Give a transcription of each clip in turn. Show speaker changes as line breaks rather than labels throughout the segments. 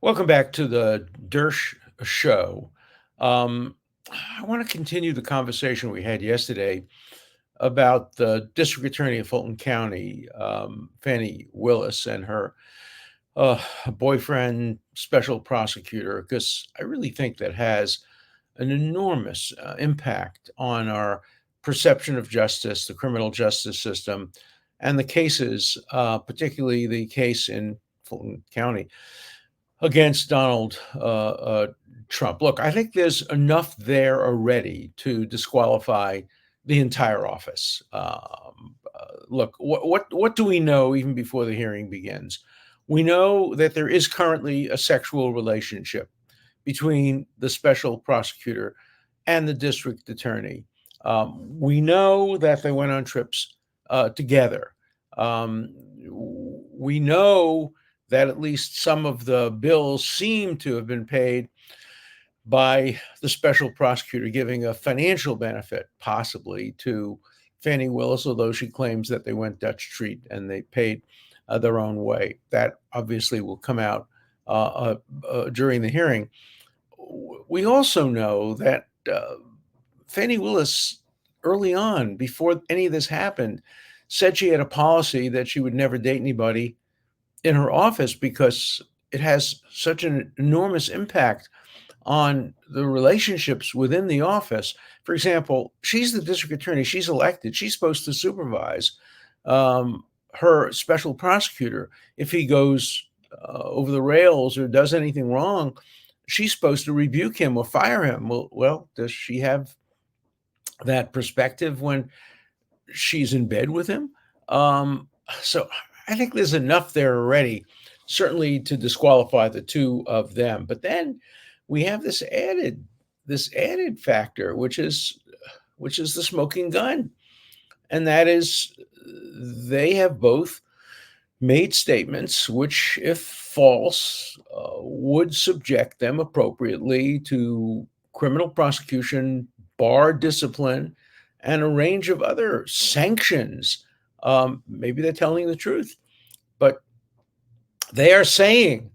Welcome back to the Dershow. Um, I want to continue the conversation we had yesterday about the district attorney of Fulton County, Fani Willis, and her uh, boyfriend, special prosecutor, because I really think that has an enormous impact on our perception of justice, the criminal justice system, and the cases, particularly the case in Fulton County against Donald Trump. Look, I think there's enough there already to disqualify the entire office. Look, what do we know even before the hearing begins? We know that there is currently a sexual relationship between the special prosecutor and the district attorney. We know that they went on trips together. Um, we know that at least some of the bills seem to have been paid by the special prosecutor, giving a financial benefit possibly to Fani Willis, although she claims that they went Dutch Treat and they paid their own way. That obviously will come out during the hearing. We also know that Fani Willis, early on, before any of this happened, said she had a policy that she would never date anybody in her office because it has such an enormous impact on the relationships within the office. For example, she's the district attorney, she's elected, she's supposed to supervise um, her special prosecutor. If he goes over the rails or does anything wrong, she's supposed to rebuke him or fire him. Well, does she have that perspective when she's in bed with him? So I think there's enough there already, certainly to disqualify the two of them. But then we have this added factor, which is the smoking gun, and that is they have both made statements which, if false, would subject them appropriately to criminal prosecution, bar discipline, and a range of other sanctions. Maybe they're telling the truth, but they are saying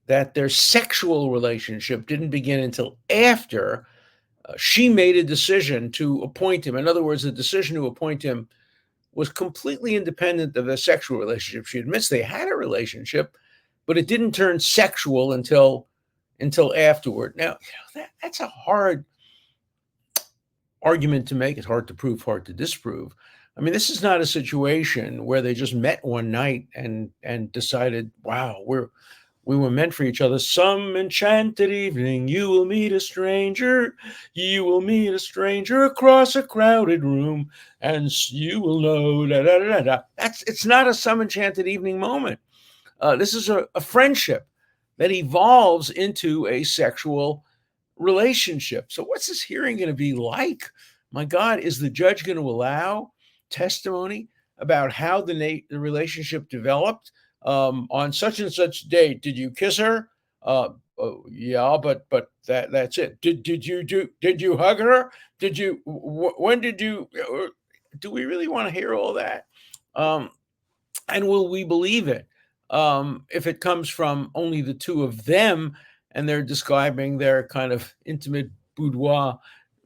that their sexual relationship didn't begin until after she made a decision to appoint him. In other words, the decision to appoint him was completely independent of their sexual relationship. She admits they had a relationship, but it didn't turn sexual until afterward. Now, that's a hard argument to make. It's hard to prove, hard to disprove. I mean, this is not a situation where they just met one night and decided, wow, we were meant for each other. Some enchanted evening, you will meet a stranger. You will meet a stranger across a crowded room, and you will know. Da, da, da, da. It's not a some enchanted evening moment. This is a friendship that evolves into a sexual relationship. So, what's this hearing going to be like? My God, is the judge going to allow testimony about how the relationship developed? On such and such date, did you kiss her? Yeah, but that's it. Did you hug her? Did you? When did you? Do we really want to hear all that? Um, and will we believe it if it comes from only the two of them and they're describing their kind of intimate boudoir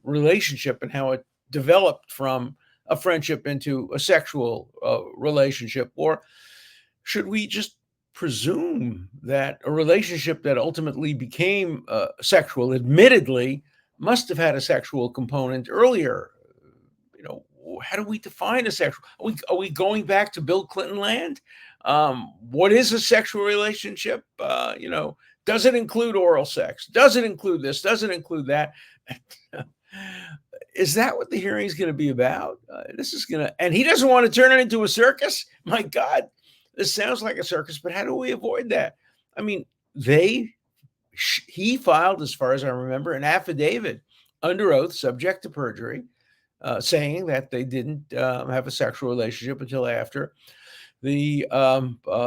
relationship and how it developed from a friendship into a sexual relationship? Or should we just presume that a relationship that ultimately became sexual, admittedly, must have had a sexual component earlier? You know, how do we define a sexual? Are we going back to Bill Clinton land? What is a sexual relationship? Does it include oral sex? Does it include this? Does it include that? Is that what the hearing is going to be about? This is going to, and he doesn't want to turn it into a circus. My God, this sounds like a circus, but how do we avoid that? I mean, he filed, as far as I remember, an affidavit under oath, subject to perjury, saying that they didn't have a sexual relationship until after the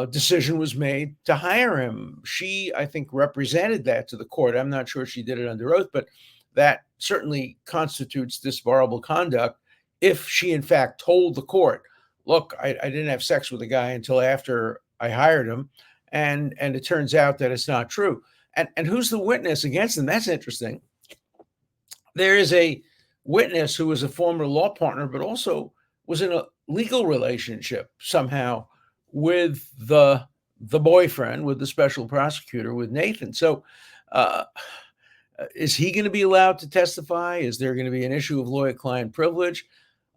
decision was made to hire him. She, I think, represented that to the court. I'm not sure she did it under oath, but that certainly constitutes disbarable conduct if she, in fact, told the court, look, I didn't have sex with the guy until after I hired him. And it turns out that it's not true. And who's the witness against them? That's interesting. There is a witness who was a former law partner, but also was in a legal relationship somehow with the boyfriend, with the special prosecutor, with Nathan. So, uh, is he going to be allowed to testify? Is there going to be an issue of lawyer-client privilege?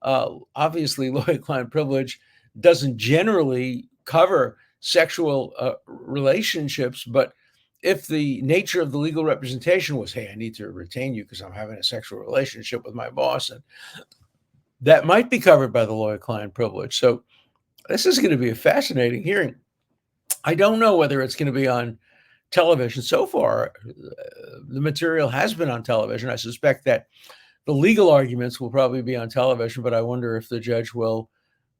Obviously, lawyer-client privilege doesn't generally cover sexual relationships, but if the nature of the legal representation was, hey, I need to retain you because I'm having a sexual relationship with my boss, and that might be covered by the lawyer-client privilege. So this is going to be a fascinating hearing. I don't know whether it's going to be on television. So far, the material has been on television. I suspect that the legal arguments will probably be on television, but I wonder if the judge will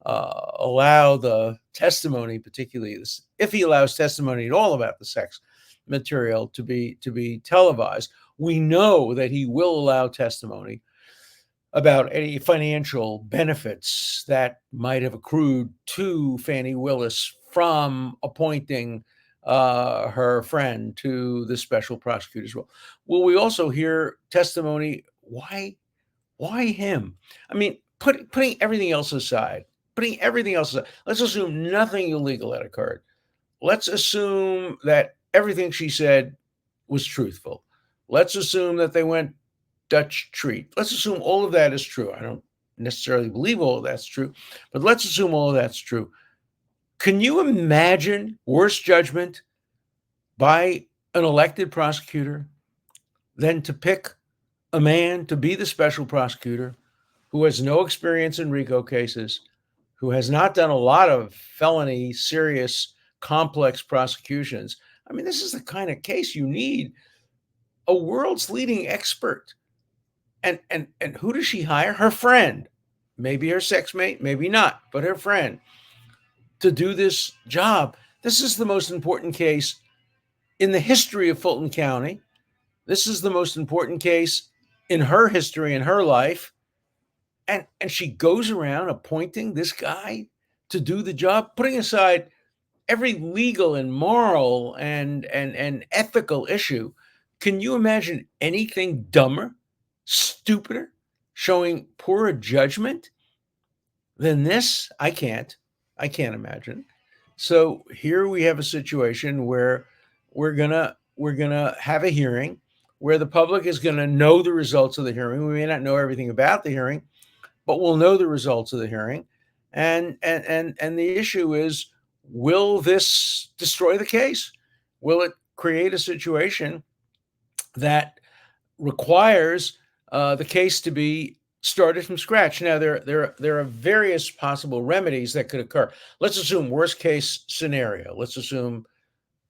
allow the testimony, particularly this, if he allows testimony at all about the sex material to be televised. We know that he will allow testimony about any financial benefits that might have accrued to Fani Willis from appointing her friend to the special prosecutor's role. Will we also hear testimony? Why him? I mean, putting everything else aside, let's assume nothing illegal had occurred. Let's assume that everything she said was truthful. Let's assume that they went Dutch treat. Let's assume all of that is true. I don't necessarily believe all of that's true, but let's assume all of that's true. Can you imagine worse judgment by an elected prosecutor than to pick a man to be the special prosecutor who has no experience in RICO cases, who has not done a lot of felony, serious, complex prosecutions? I mean, this is the kind of case you need a world's leading expert. And who does she hire? Her friend, maybe her sex mate, maybe not, but her friend, to do this job. This is the most important case in the history of Fulton County. This is the most important case in her history, in her life. And she goes around appointing this guy to do the job, putting aside every legal and moral and ethical issue. Can you imagine anything dumber, stupider, showing poorer judgment than this? I can't imagine. So here we have a situation where we're gonna have a hearing where the public is going to know the results of the hearing. We may not know everything about the hearing, but we'll know the results of the hearing. And the issue is, will this destroy the case? Will it create a situation that requires the case to be started from scratch? Now, there are various possible remedies that could occur. Let's assume worst case scenario. Let's assume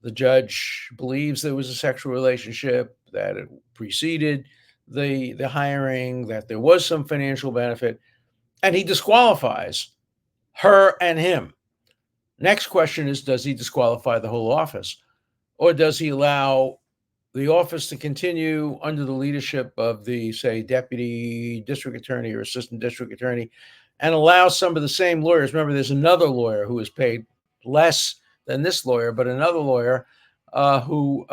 the judge believes there was a sexual relationship, that it preceded the hiring, that there was some financial benefit, and he disqualifies her and him. Next question is, does he disqualify the whole office? Or does he allow the office to continue under the leadership of the, say, deputy district attorney or assistant district attorney, and allow some of the same lawyers? Remember, there's another lawyer who is paid less than this lawyer, but another lawyer who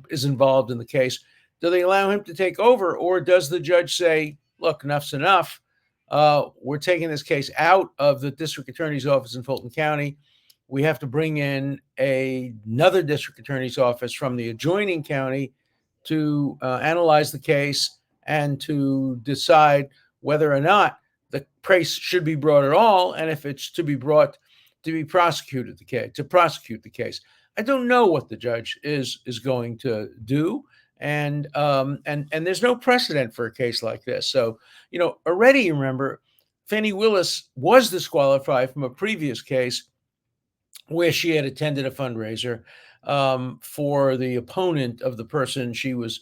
is involved in the case. Do they allow him to take over, or does the judge say, look, enough's enough? We're taking this case out of the district attorney's office in Fulton County. We have to bring in another district attorney's office from the adjoining county to analyze the case and to decide whether or not the case should be brought at all, and if it's to be brought to prosecute the case. I don't know what the judge is going to do, and there's no precedent for a case like this. So, already remember, Fani Willis was disqualified from a previous case where she had attended a fundraiser for the opponent of the person she was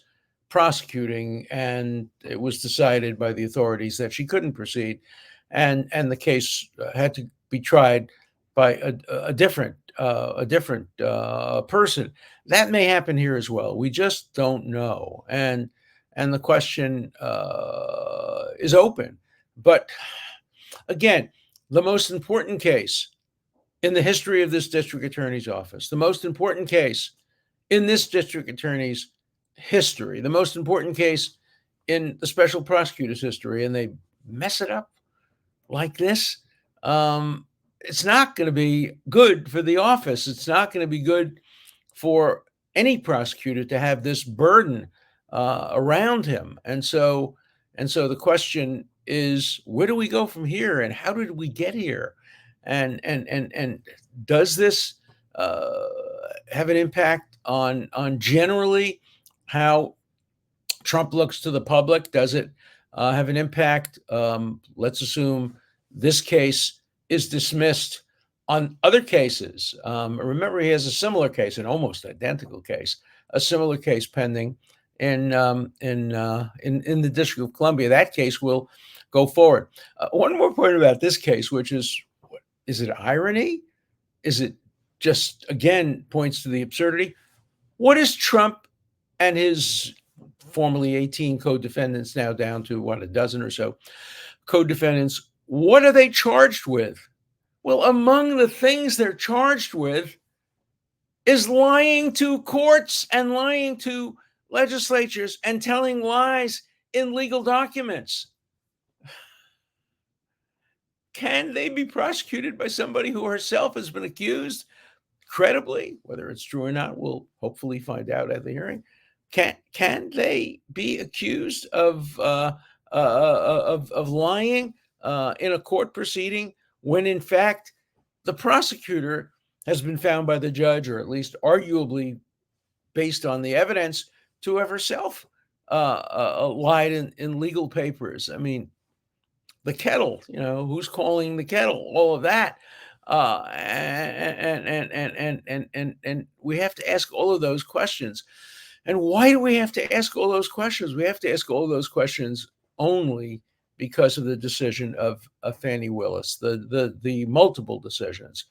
prosecuting, and it was decided by the authorities that she couldn't proceed, and the case had to be tried by a different person. That may happen here as well. We just don't know, and the question is open. But again, the most important case in the history of this district attorney's office, the most important case in this district attorney's history, the most important case in the special prosecutor's history, and they mess it up like this, it's not going to be good for the office. It's not going to be good for any prosecutor to have this burden around him. And so the question is, where do we go from here, and how did we get here? And does this have an impact on generally how Trump looks to the public? Does it have an impact? Let's assume this case is dismissed on other cases. Remember, he has a similar case, an almost identical case, a similar case pending in the District of Columbia. That case will go forward. One more point about this case, which is it irony? Is it just, again, points to the absurdity? What is Trump and his formerly 18 co-defendants, now down to what, a dozen or so co-defendants, what are they charged with? Well, among the things they're charged with is lying to courts and lying to legislatures and telling lies in legal documents. Can they be prosecuted by somebody who herself has been accused credibly? Whether it's true or not, we'll hopefully find out at the hearing. Can they be accused of lying in a court proceeding when, in fact, the prosecutor has been found by the judge, or at least arguably based on the evidence, to have herself lied in legal papers? I mean, the kettle, who's calling the kettle, all of that. And we have to ask all of those questions. And why do we have to ask all those questions? We have to ask all those questions only because of the decision of Fani Willis, the multiple decisions.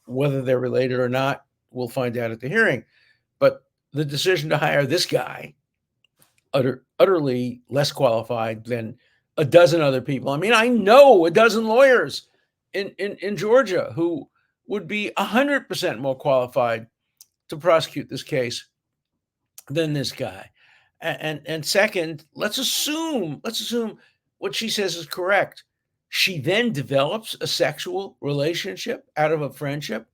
Whether they're related or not, we'll find out at the hearing. But the decision to hire this guy, utterly less qualified than a dozen other people. I mean, I know a dozen lawyers in Georgia who would be 100% more qualified to prosecute this case than this guy. And second, let's assume what she says is correct. She then develops a sexual relationship out of a friendship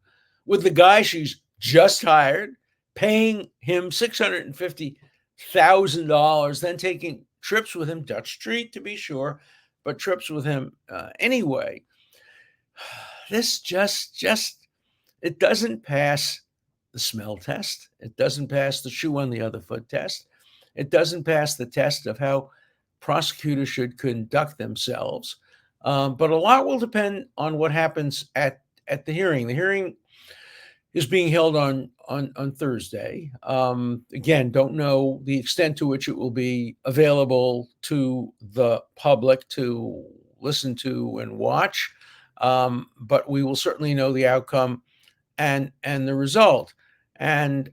with the guy she's just hired, paying him $650,000, then taking trips with him, Dutch Street to be sure, but trips with him anyway. This just it doesn't pass the smell test. It doesn't pass the shoe on the other foot test. It doesn't pass the test of how prosecutors should conduct themselves. But a lot will depend on what happens at the hearing. The hearing is being held on Thursday. Again, don't know the extent to which it will be available to the public to listen to and watch. But we will certainly know the outcome and the result. And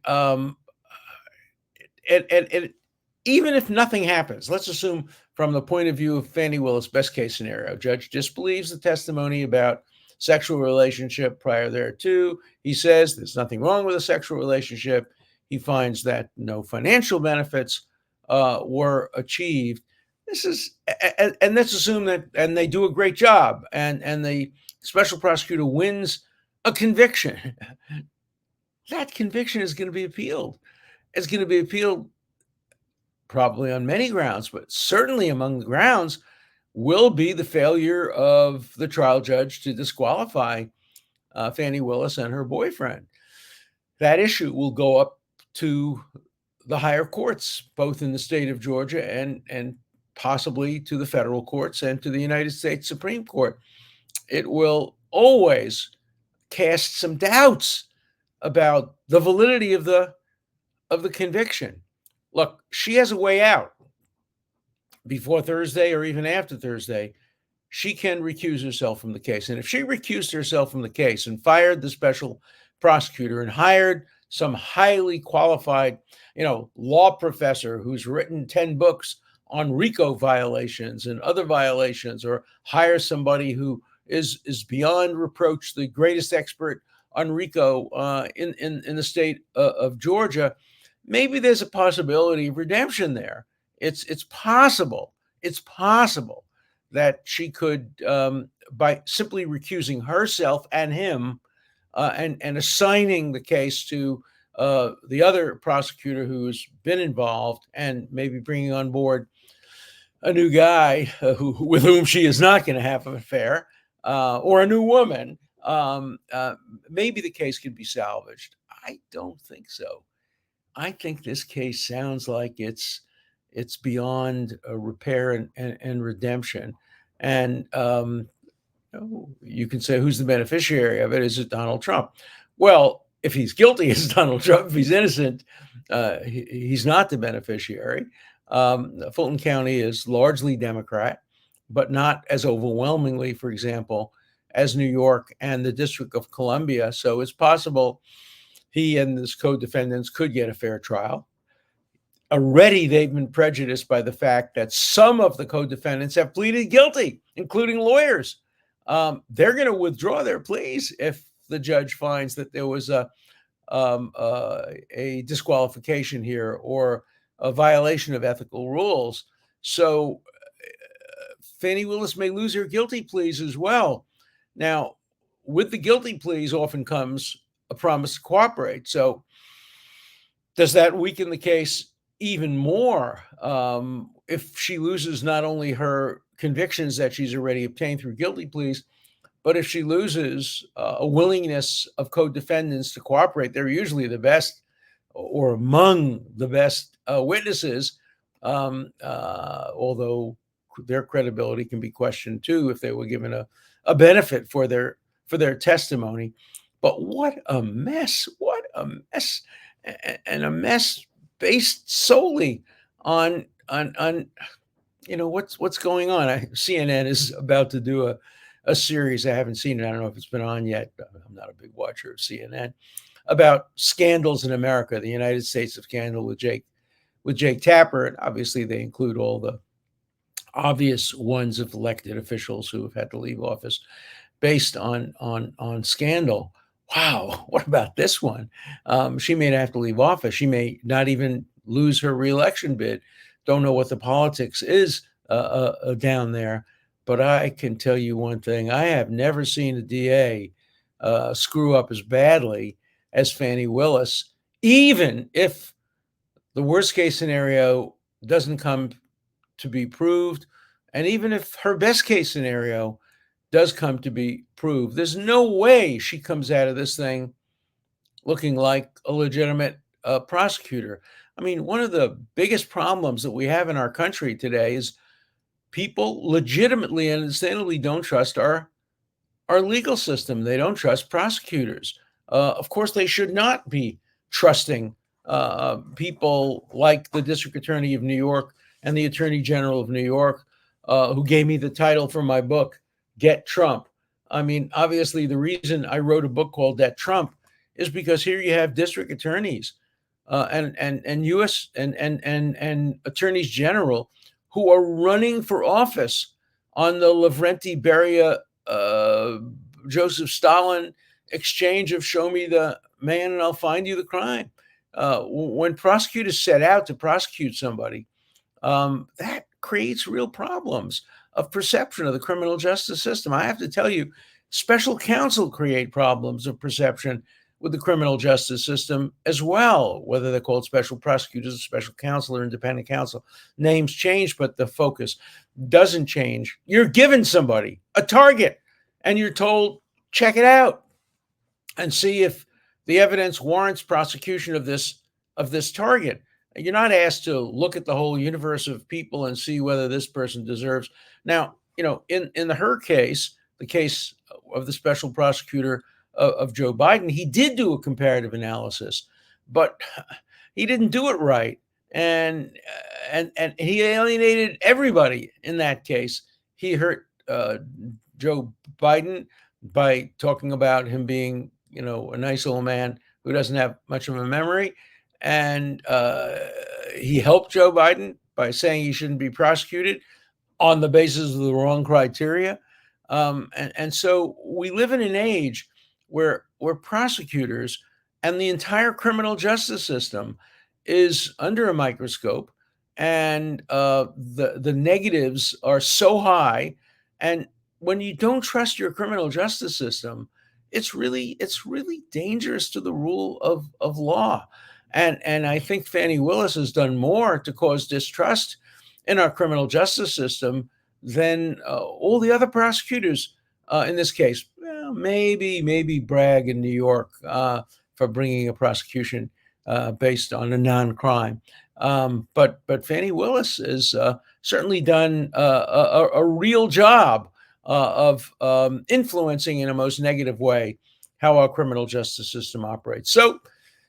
even if nothing happens, let's assume from the point of view of Fani Willis, best case scenario, judge disbelieves the testimony about sexual relationship prior thereto. He says there's nothing wrong with a sexual relationship. He finds that no financial benefits were achieved. And let's assume that, and they do a great job, and the special prosecutor wins a conviction. That conviction is going to be appealed. It's going to be appealed probably on many grounds, but certainly among the grounds will be the failure of the trial judge to disqualify Fani Willis and her boyfriend. That issue will go up to the higher courts, both in the state of Georgia and possibly to the federal courts and to the United States Supreme Court. It will always cast some doubts about the validity of the conviction. Look, she has a way out. Before Thursday or even after Thursday, she can recuse herself from the case. And if she recused herself from the case and fired the special prosecutor and hired some highly qualified, law professor who's written 10 books on RICO violations and other violations, or hire somebody who is beyond reproach, the greatest expert on RICO in the state of Georgia, maybe there's a possibility of redemption there. It's possible. It's possible that she could, by simply recusing herself and him, and assigning the case to the other prosecutor who's been involved, and maybe bringing on board a new guy with whom she is not going to have an affair, or a new woman, maybe the case could be salvaged. I don't think so. I think this case sounds like it's beyond repair and redemption. And you can say, who's the beneficiary of it? Is it Donald Trump? Well, if he's guilty, it's Donald Trump. If he's innocent, he's not the beneficiary. Fulton County is largely Democrat, but not as overwhelmingly, for example, as New York and the District of Columbia. So it's possible he and his co-defendants could get a fair trial. Already, they've been prejudiced by the fact that some of the co-defendants have pleaded guilty, including lawyers. They're going to withdraw their pleas if the judge finds that there was a disqualification here or a violation of ethical rules. So Fani Willis may lose her guilty pleas as well. Now, with the guilty pleas often comes a promise to cooperate. So does that weaken the case even more if she loses not only her convictions that she's already obtained through guilty pleas, but if she loses a willingness of co-defendants to cooperate? They're usually the best or among the best witnesses, although their credibility can be questioned too if they were given a benefit for their testimony. But what a mess! What a mess! And a mess based solely on what's going on. CNN is about to do a series. I haven't seen it. I don't know if it's been on yet. I'm not a big watcher of CNN, about scandals in America, the United States of scandal with Jake Tapper. And obviously they include all the obvious ones of elected officials who have had to leave office based on scandal. Wow, what about this one? She may not have to leave office. She may not even lose her reelection bid. Don't know what the politics is down there. But I can tell you one thing. I have never seen a DA screw up as badly as Fani Willis, even if the worst case scenario doesn't come to be proved, and even if her best case scenario does come to be proved. There's no way she comes out of this thing looking like a legitimate prosecutor. I mean, one of the biggest problems that we have in our country today is people legitimately and understandably don't trust our legal system. They don't trust prosecutors. Of course, they should not be trusting people like the District Attorney of New York and the Attorney General of New York, who gave me the title for my book, Get Trump. I mean, obviously, the reason I wrote a book called Get Trump is because here you have district attorneys and U.S. and attorneys general who are running for office on the Lavrenti Beria Joseph Stalin exchange of show me the man and I'll find you the crime. When prosecutors set out to prosecute somebody, that creates real problems of perception of the criminal justice system. I have to tell you, special counsel create problems of perception with the criminal justice system as well, whether they're called special prosecutors, special counsel, or independent counsel. Names change, but the focus doesn't change. You're given somebody a target and you're told, check it out and see if the evidence warrants prosecution of this target. You're not asked to look at the whole universe of people and see whether this person deserves. Now, in her case, the case of the special prosecutor of Joe Biden, he did do a comparative analysis, but he didn't do it right. And he alienated everybody in that case. He hurt Joe Biden by talking about him being, a nice old man who doesn't have much of a memory. And he helped Joe Biden by saying he shouldn't be prosecuted on the basis of the wrong criteria. And so we live in an age where where prosecutors and the entire criminal justice system is under a microscope, and the negatives are so high. And when you don't trust your criminal justice system, it's really dangerous to the rule of law. And I think Fani Willis has done more to cause distrust in our criminal justice system than all the other prosecutors in this case. Well, maybe Bragg in New York for bringing a prosecution based on a non-crime. But Fani Willis has certainly done a real job of influencing in a most negative way how our criminal justice system operates. So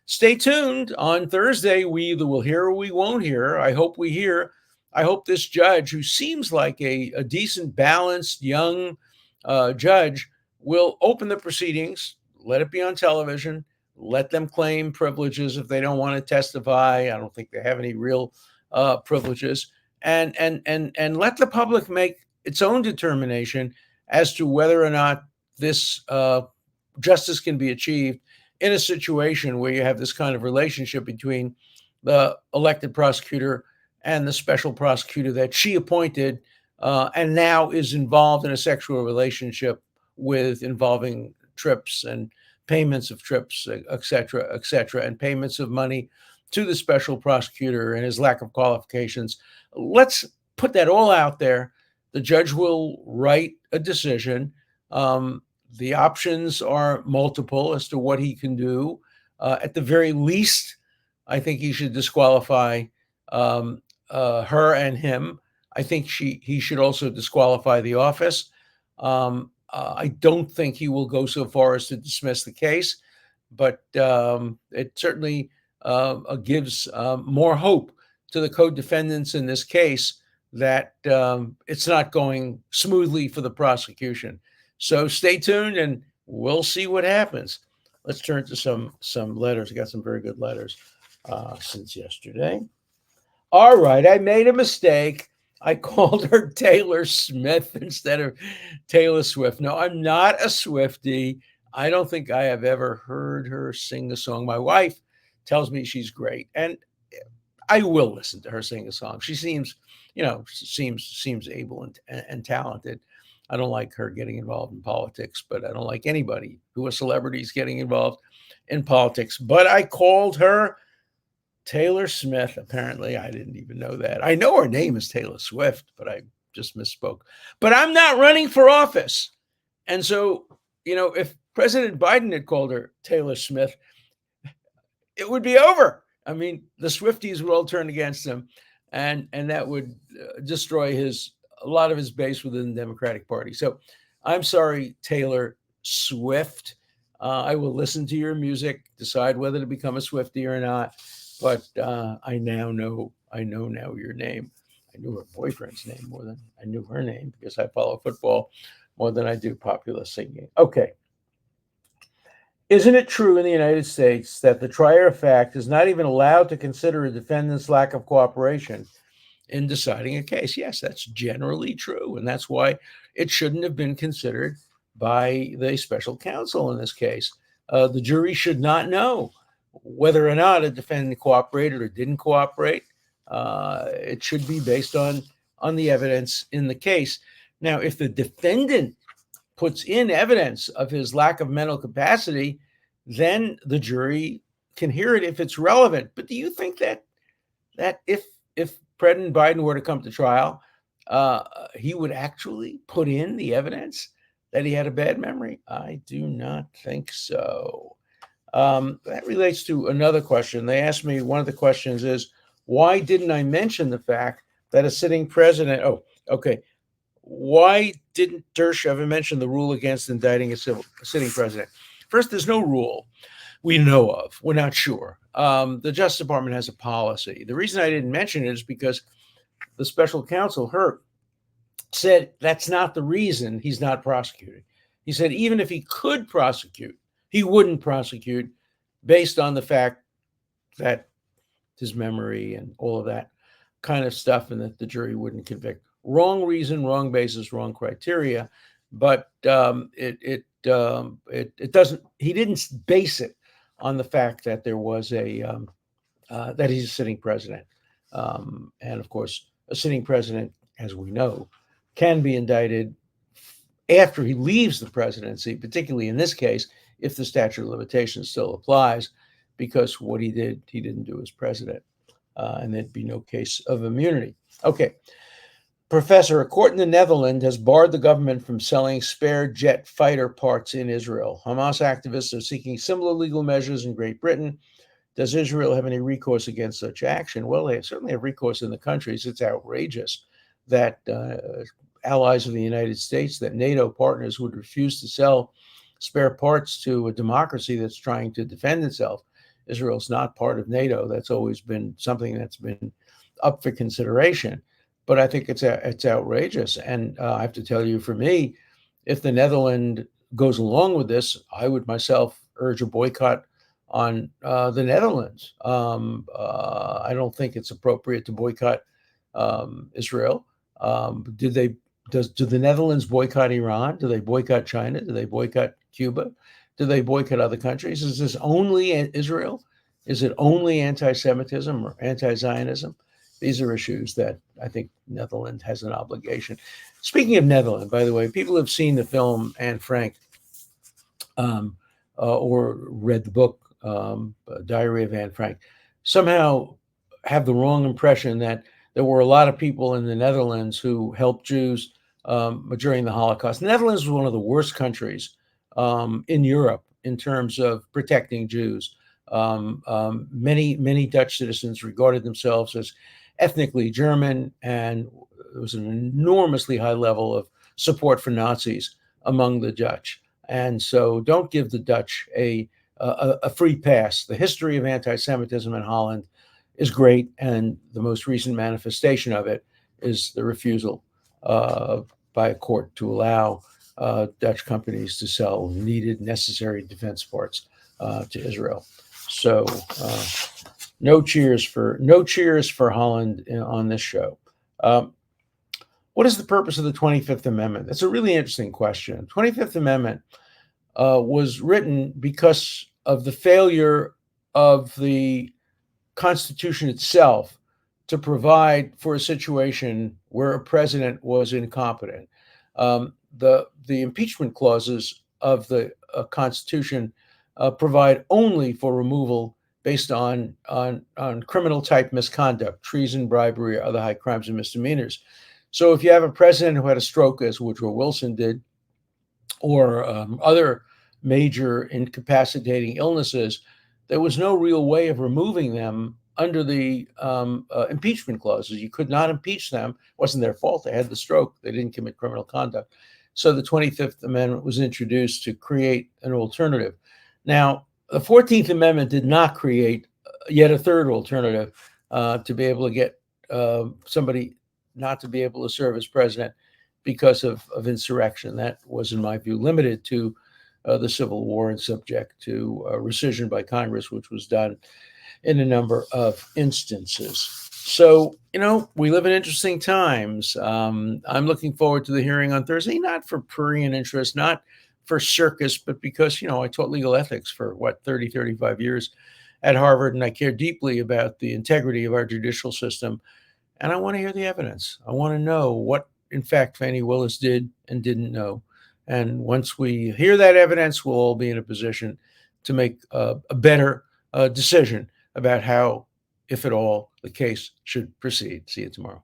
stay tuned. On Thursday, we either will hear or we won't hear. I hope we hear. I hope this judge, who seems like a decent, balanced, young judge, will open the proceedings, let it be on television, let them claim privileges if they don't want to testify. I don't think they have any real privileges, and let the public make its own determination as to whether or not this justice can be achieved in a situation where you have this kind of relationship between the elected prosecutor and the special prosecutor that she appointed, and now is involved in a sexual relationship with involving trips and payments of trips, et cetera, and payments of money to the special prosecutor and his lack of qualifications. Let's put that all out there. The judge will write a decision. The options are multiple as to what he can do. At the very least, I think he should disqualify her and him. I think he should also disqualify the office. I don't think he will go so far as to dismiss the case, but it certainly gives more hope to the co-defendants in this case that it's not going smoothly for the prosecution. So stay tuned, and we'll see what happens. Let's turn to some letters. I got some very good letters since yesterday. All right, I made a mistake. I called her Taylor Smith instead of Taylor Swift. No, I'm not a Swiftie. I don't think I have ever heard her sing a song. My wife tells me she's great, and I will listen to her sing a song. She seems able and talented. I don't like her getting involved in politics, but I don't like anybody who is celebrities getting involved in politics. But I called her Taylor Smith. Apparently, I didn't even know that. I know her name is Taylor Swift, but I just misspoke. But I'm not running for office. And so, if President Biden had called her Taylor Smith, it would be over. I mean, the Swifties would all turn against him, and that would destroy a lot of his base within the Democratic Party. So I'm sorry, Taylor Swift. I will listen to your music, decide whether to become a Swiftie or not. But I know now your name. I knew her boyfriend's name more than I knew her name, because I follow football more than I do popular singing. Okay. Isn't it true in the United States that the trier of fact is not even allowed to consider a defendant's lack of cooperation in deciding a case? Yes, that's generally true. And that's why it shouldn't have been considered by the special counsel in this case. The jury should not know whether or not a defendant cooperated or didn't cooperate. It should be based on the evidence in the case. Now, if the defendant puts in evidence of his lack of mental capacity, then the jury can hear it if it's relevant. But do you think that if President Biden were to come to trial, he would actually put in the evidence that he had a bad memory? I do not think so. That relates to another question. They asked me, one of the questions is, why didn't I mention the fact that a sitting president, why didn't Dershow ever mention the rule against indicting a sitting president? First, there's no rule we know of. We're not sure. The Justice Department has a policy. The reason I didn't mention it is because the special counsel, Hurt, said that's not the reason he's not prosecuting. He said even if he could prosecute, he wouldn't prosecute based on the fact that his memory and all of that kind of stuff, and that the jury wouldn't convict. Wrong reason, wrong basis, wrong criteria. but it doesn't. He didn't base it on the fact that there was that he's a sitting president, and of course, a sitting president, as we know, can be indicted after he leaves the presidency, particularly in this case, if the statute of limitations still applies, because what he didn't do as president, and there'd be no case of immunity. Okay. Professor, a court in the Netherlands has barred the government from selling spare jet fighter parts in Israel. Hamas activists are seeking similar legal measures in Great Britain. Does Israel have any recourse against such action? Well, they certainly have recourse in the countries. It's outrageous that allies of the United States, that NATO partners would refuse to sell spare parts to a democracy that's trying to defend itself. Israel's not part of NATO. That's always been something that's been up for consideration. But I think it's outrageous. And I have to tell you, for me, if the Netherlands goes along with this, I would myself urge a boycott on the Netherlands. I don't think it's appropriate to boycott Israel. Do the Netherlands boycott Iran? Do they boycott China? Do they boycott Cuba? Do they boycott other countries? Is this only Israel? Is it only anti-Semitism or anti-Zionism? These are issues that I think Netherlands has an obligation. Speaking of Netherlands, by the way, people have seen the film Anne Frank or read the book Diary of Anne Frank, somehow have the wrong impression that there were a lot of people in the Netherlands who helped Jews during the Holocaust. The Netherlands was one of the worst countries in Europe in terms of protecting Jews. Many Dutch citizens regarded themselves as ethnically German, and there was an enormously high level of support for Nazis among the Dutch. And so don't give the Dutch a free pass. The history of anti-Semitism in Holland is great, and the most recent manifestation of it is the refusal by a court to allow Dutch companies to sell needed, necessary defense parts to Israel. So no cheers for Holland on this show. What is the purpose of the 25th Amendment? That's a really interesting question. 25th Amendment was written because of the failure of the Constitution itself to provide for a situation where a president was incompetent. The impeachment clauses of the Constitution provide only for removal based on criminal type misconduct, treason, bribery, or other high crimes and misdemeanors. So if you have a president who had a stroke, as Woodrow Wilson did, or other major incapacitating illnesses, there was no real way of removing them under the impeachment clauses. You could not impeach them. It wasn't their fault. They had the stroke. They didn't commit criminal conduct. So the 25th Amendment was introduced to create an alternative. Now, the 14th Amendment did not create yet a third alternative to be able to get somebody not to be able to serve as president because of insurrection. That was, in my view, limited to the Civil War and subject to rescission by Congress, which was done in a number of instances. So, we live in interesting times. I'm looking forward to the hearing on Thursday, not for prurient interest, not for circus, but because, I taught legal ethics for 35 years at Harvard, and I care deeply about the integrity of our judicial system. And I want to hear the evidence. I want to know what, in fact, Fani Willis did and didn't know. And once we hear that evidence, we'll all be in a position to make a better decision about how, if at all, the case should proceed. See you tomorrow.